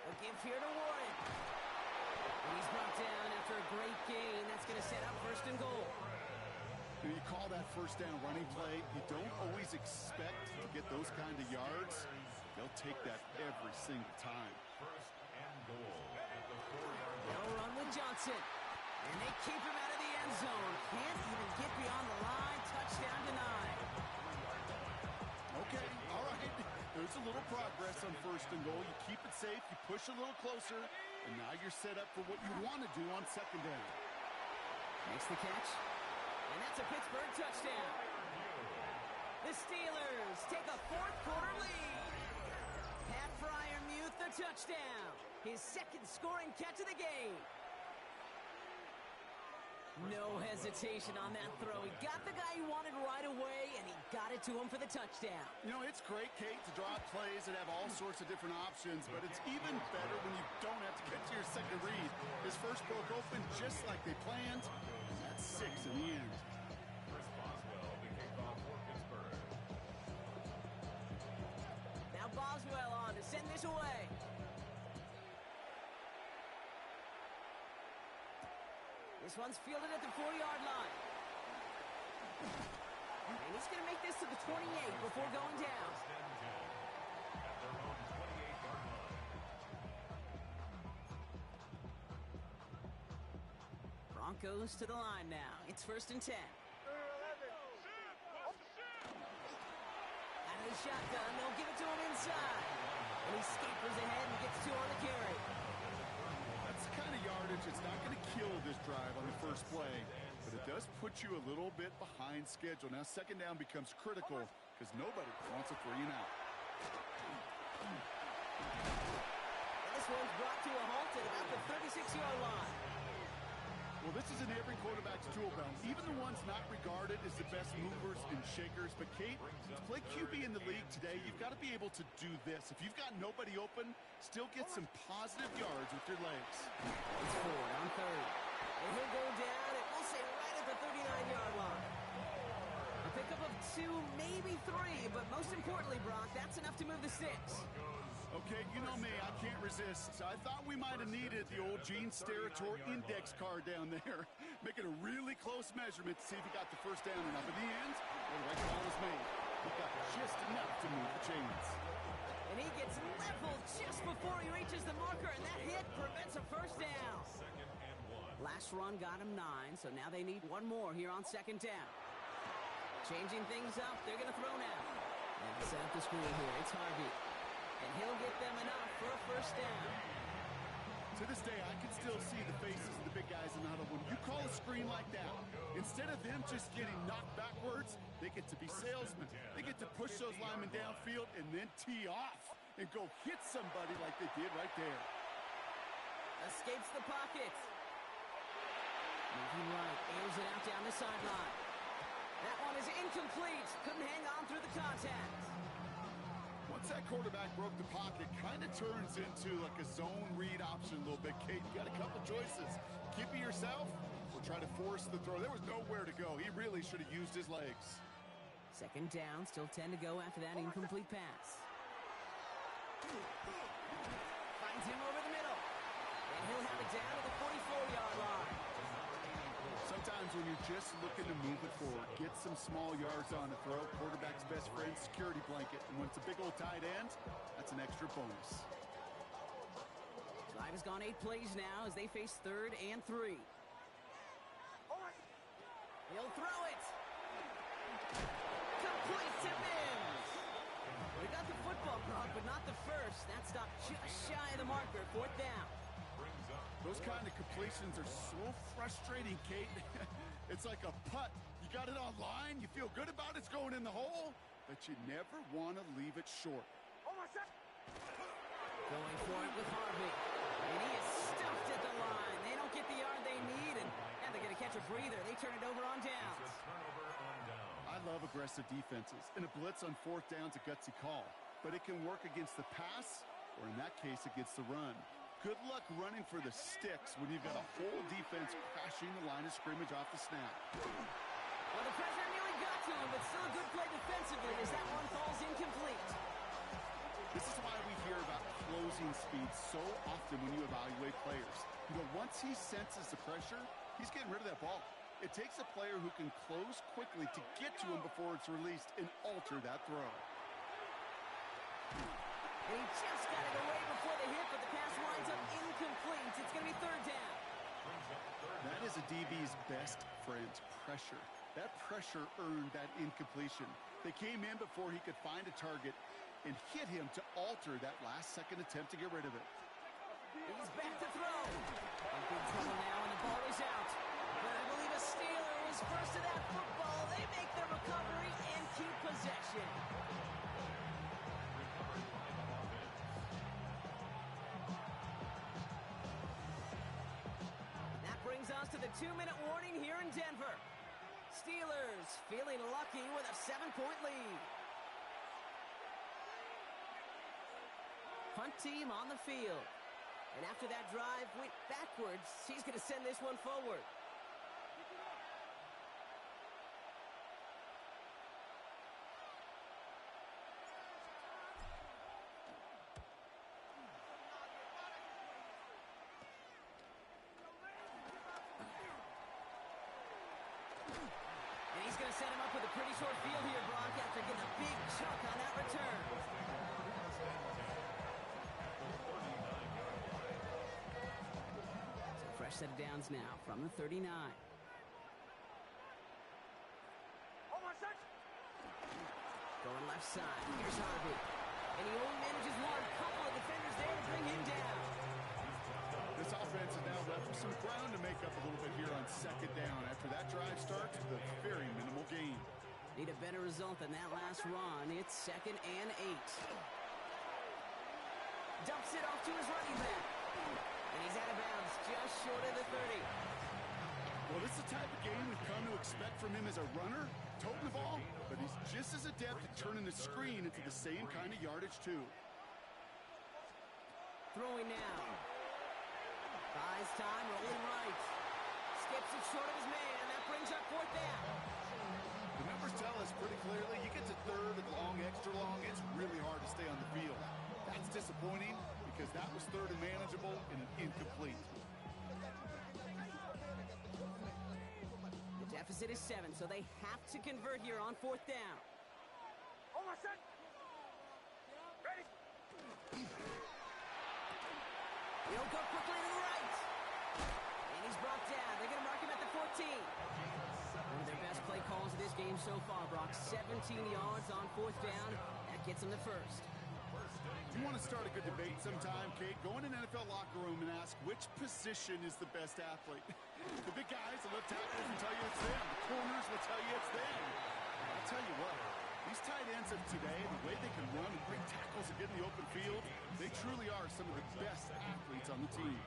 A give here to Warren. And he's brought down after a great gain. That's going to set up first and goal. When you call that first down running play, you don't always expect to get those kind of yards. They'll take that every single time. First and goal at the 4-yard line. They'll run with Johnson. And they keep him out of the end zone. Can't even get beyond the line. Touchdown denied. Okay, all right. There's a little progress on first and goal. You keep it safe, you push a little closer, and now you're set up for what you want to do on second down. Makes the catch. And that's a Pittsburgh touchdown. The Steelers take a fourth-quarter lead. Pat Freiermuth, the touchdown. His second scoring catch of the game. No hesitation on that throw. He got the guy he wanted right away, and he got it to him for the touchdown. You know, it's great, Kate, to draw plays that have all sorts of different options, but it's even better when you don't have to get to your second read. His first broke open just like they planned, and that's 6 in the end. Chris Boswell, the kickoff for Pittsburgh. Now Boswell on to send this away. This one's fielded at the 4-yard line. And he's going to make this to the 28 before going down. First and 10 at their own 28-yard line. Broncos to the line now. It's first and 10. Out of the shotgun, they'll give it to him inside. And he scampers ahead and gets 2 on the carry. That's the kind of yardage it's not going to kill this drive on the first play, but it does put you a little bit behind schedule. Now second down becomes critical because nobody wants a 3 and out. And this one's brought to a halt at about the 36-yard line. Well, this is in every quarterback's tool belt, even the ones not regarded as the best movers and shakers. But, Kate, to play QB in the league today, you've got to be able to do this. If you've got nobody open, still get some positive yards with your legs. It's Ford on third. And he'll go down, and we'll say right at the 39-yard line. A pickup of 2, maybe 3, but most importantly, Brock, that's enough to move the sticks. Okay, you know me, I can't resist. I thought we might have needed the old Gene Steratore index card down there. Make it a really close measurement to see if he got the first down or not. But in the end, the right call was made. He got just enough to move the chains. And he gets leveled just before he reaches the marker, and that hit prevents a first down. Second and 1. Last run got him 9, so now they need one more here on second down. Changing things up, they're going to throw now. And set up the screen here, it's Harvey. And he'll get them enough for a first down. To this day, I can still see the faces of the big guys in the huddle. When you call a screen like that, instead of them just getting knocked backwards, they get to be salesmen. They get to push those linemen downfield and then tee off and go hit somebody like they did right there. Escapes the pocket. Moving right, airs it out down the sideline. That one is incomplete. Couldn't hang on through the contact. Once that quarterback broke the pocket, kind of turns into like a zone read option a little bit. Kate, you got a couple choices. Keep it yourself or try to force the throw. There was nowhere to go. He really should have used his legs. Second down, still 10 to go after that incomplete pass. Finds him over the middle. And he'll have it down to the 44-yard line. Sometimes when you're just looking to move it forward, get some small yards on the throw, quarterback's best friend, security blanket. And when it's a big old tight end, that's an extra bonus. Drive has gone 8 plays now as they face 3rd and 3. He'll throw it. Complete to Mims. We got the football, Brock, but not the first. That stopped just shy of the marker. 4th down. Those kind of completions are so frustrating, Kate. It's like a putt. You got it on line, you feel good about it's going in the hole, but you never want to leave it short. Going for it with Harvey. And he is stuffed at the line. They don't get the yard they need, and they're going to catch a breather. They turn it over on downs. I love aggressive defenses, and a blitz on 4th down's a gutsy call. But it can work against the pass, or in that case, against the run. Good luck running for the sticks when you've got a whole defense crashing the line of scrimmage off the snap. Well, the pressure nearly got to him, but still a good play defensively as that one falls incomplete. This is why we hear about closing speed so often when you evaluate players. You know, once he senses the pressure, he's getting rid of that ball. It takes a player who can close quickly to get to him before it's released and alter that throw. And he just got it away before the hit, but the pass winds up incomplete. It's going to be 3rd down. That is a DB's best friend, pressure. That pressure earned that incompletion. They came in before he could find a target and hit him to alter that last-second attempt to get rid of it. He's back to throw. In big trouble now, and the ball is out. But I believe a Steeler is first to that football. They make the recovery and keep possession. That brings us to the 2-minute warning here in Denver. Steelers feeling lucky with a 7-point lead. Punt team on the field. And after that drive went backwards, he's going to send this one forward. And he's going to set him up with a pretty short field here, Brock, after getting a big chunk on that return. Fresh set of downs now from the 39. Going left side. Here's Harvey. And he only manages one. Couple of defenders there to bring him down. This offense is now left with some ground to make up a little bit here on 2nd down. After that drive starts with a very minimal gain. Need a better result than that last run. It's 2nd and 8. Dumps it off to his running back. And he's out of bounds, just short of the 30. Well, this is the type of game we've come to expect from him as a runner, toting the ball, but he's just as adept at turning the screen into the same kind of yardage, too. Throwing now. Buys time, rolling right. Skips it short of his man. That brings up 4th down. The numbers tell us pretty clearly, you get to 3rd and long, extra long, it's really hard to stay on the field. That's disappointing because that was 3rd and manageable and an incomplete. The deficit is 7, so they have to convert here on 4th down. Ready? He'll go quickly to the right. And he's brought down. They're going to mark him at the 14. One of their best play calls of this game so far, Brock. 17 yards on 4th down. That gets him the first. You want to start a good debate sometime, Kate? Go in an NFL locker room and ask which position is the best athlete. The big guys, the left tackles will tell you it's them. The corners will tell you it's them. I'll tell you what, these tight ends of today, the way they can run and break tackles and get in the open field, they truly are some of the best athletes on the team.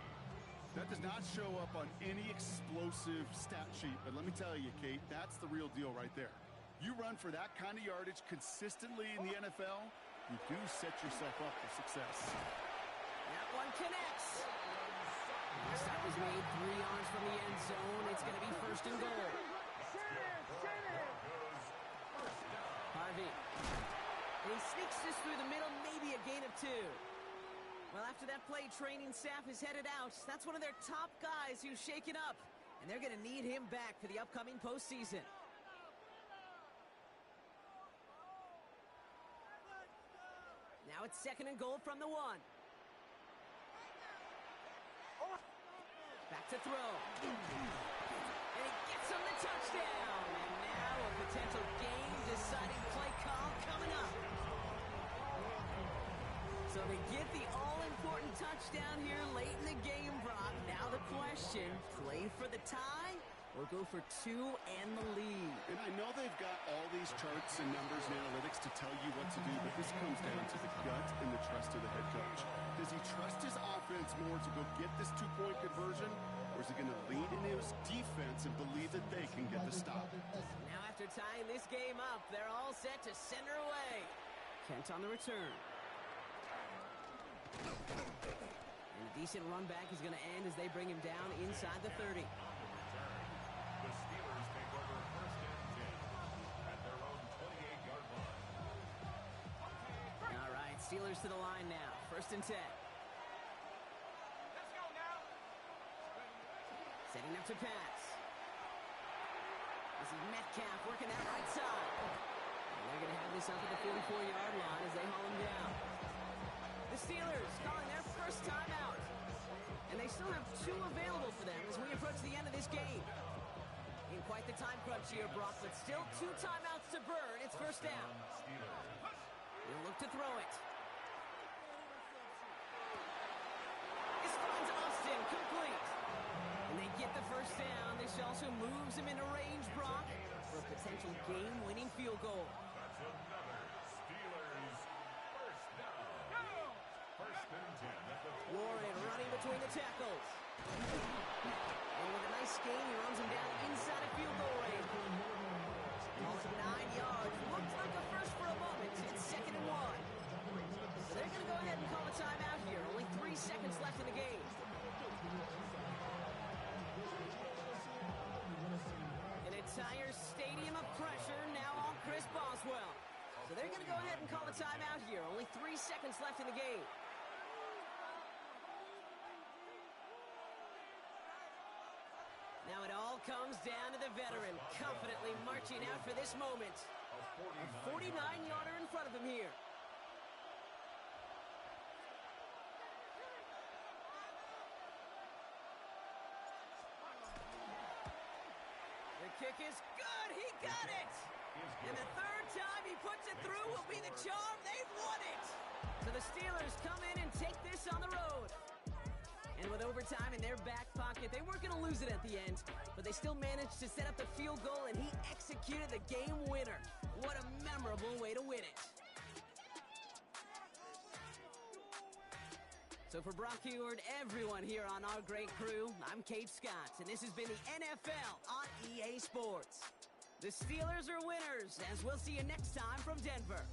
That does not show up on any explosive stat sheet, but let me tell you, Kate, that's the real deal right there. You run for that kind of yardage consistently in the NFL, you do set yourself up for success. That one connects. The stop was made 3 yards from the end zone. It's going to be 1st and goal. Harvey. And he sneaks this through the middle, maybe a gain of 2. Well, after that play, training staff is headed out. That's one of their top guys who's shaken up, and they're going to need him back for the upcoming postseason. Now it's 2nd and goal from the 1. Back to throw. And he gets him the touchdown. And now a potential game-deciding play call coming up. So they get the all-important touchdown here late in the game, Brock. Now the question, play for the tie or go for 2 and the lead? And I know they've got all these charts and numbers and analytics to tell you what to do, but this comes down to the gut and the trust of the head coach. Does he trust his offense more to go get this 2-point conversion, or is he going to lean into his defense and believe that they can get the stop? Now after tying this game up, they're all set to send her away. Kent on the return. And a decent run back is going to end as they bring him down inside the 30. The Steelers take over 1st and 10 at their own 28-yard line. All right, Steelers to the line now. 1st and 10. Let's go now. Setting up to pass. This is Metcalf working that right side. And they're going to have this up at the 44-yard line as they haul him down. The Steelers calling their first timeout. And they still have 2 available for them as we approach the end of this game. In quite the time crunch here, Brock, but still 2 timeouts to burn. It's 1st down. He'll look to throw it. This finds Austin, complete. And they get the 1st down. This also moves him into range, Brock, for a potential game-winning field goal. That's another Steelers 1st down. 1st and 10 at the Warren running between the tackles. And with a nice gain, he runs him down inside a field goal range. Ball at 9 yards. Looked like a first for a moment. It's 2nd and 1. So they're going to go ahead and call a timeout here. Only 3 seconds left in the game. An entire stadium of pressure now on Chris Boswell. So they're going to go ahead and call a timeout here. Only 3 seconds left in the game. Now it all comes down to the veteran, confidently marching out for this moment. A 49-yarder in front of him here. The kick is good. He got it. And the 3rd time he puts it through will be the charm. They've won it. So the Steelers come in and take this on the road. And with overtime in their back pocket, they weren't going to lose it at the end, but they still managed to set up the field goal, and he executed the game winner. What a memorable way to win it. So for Brock Heward, everyone here on our great crew, I'm Kate Scott, and this has been the NFL on EA Sports. The Steelers are winners, as we'll see you next time from Denver.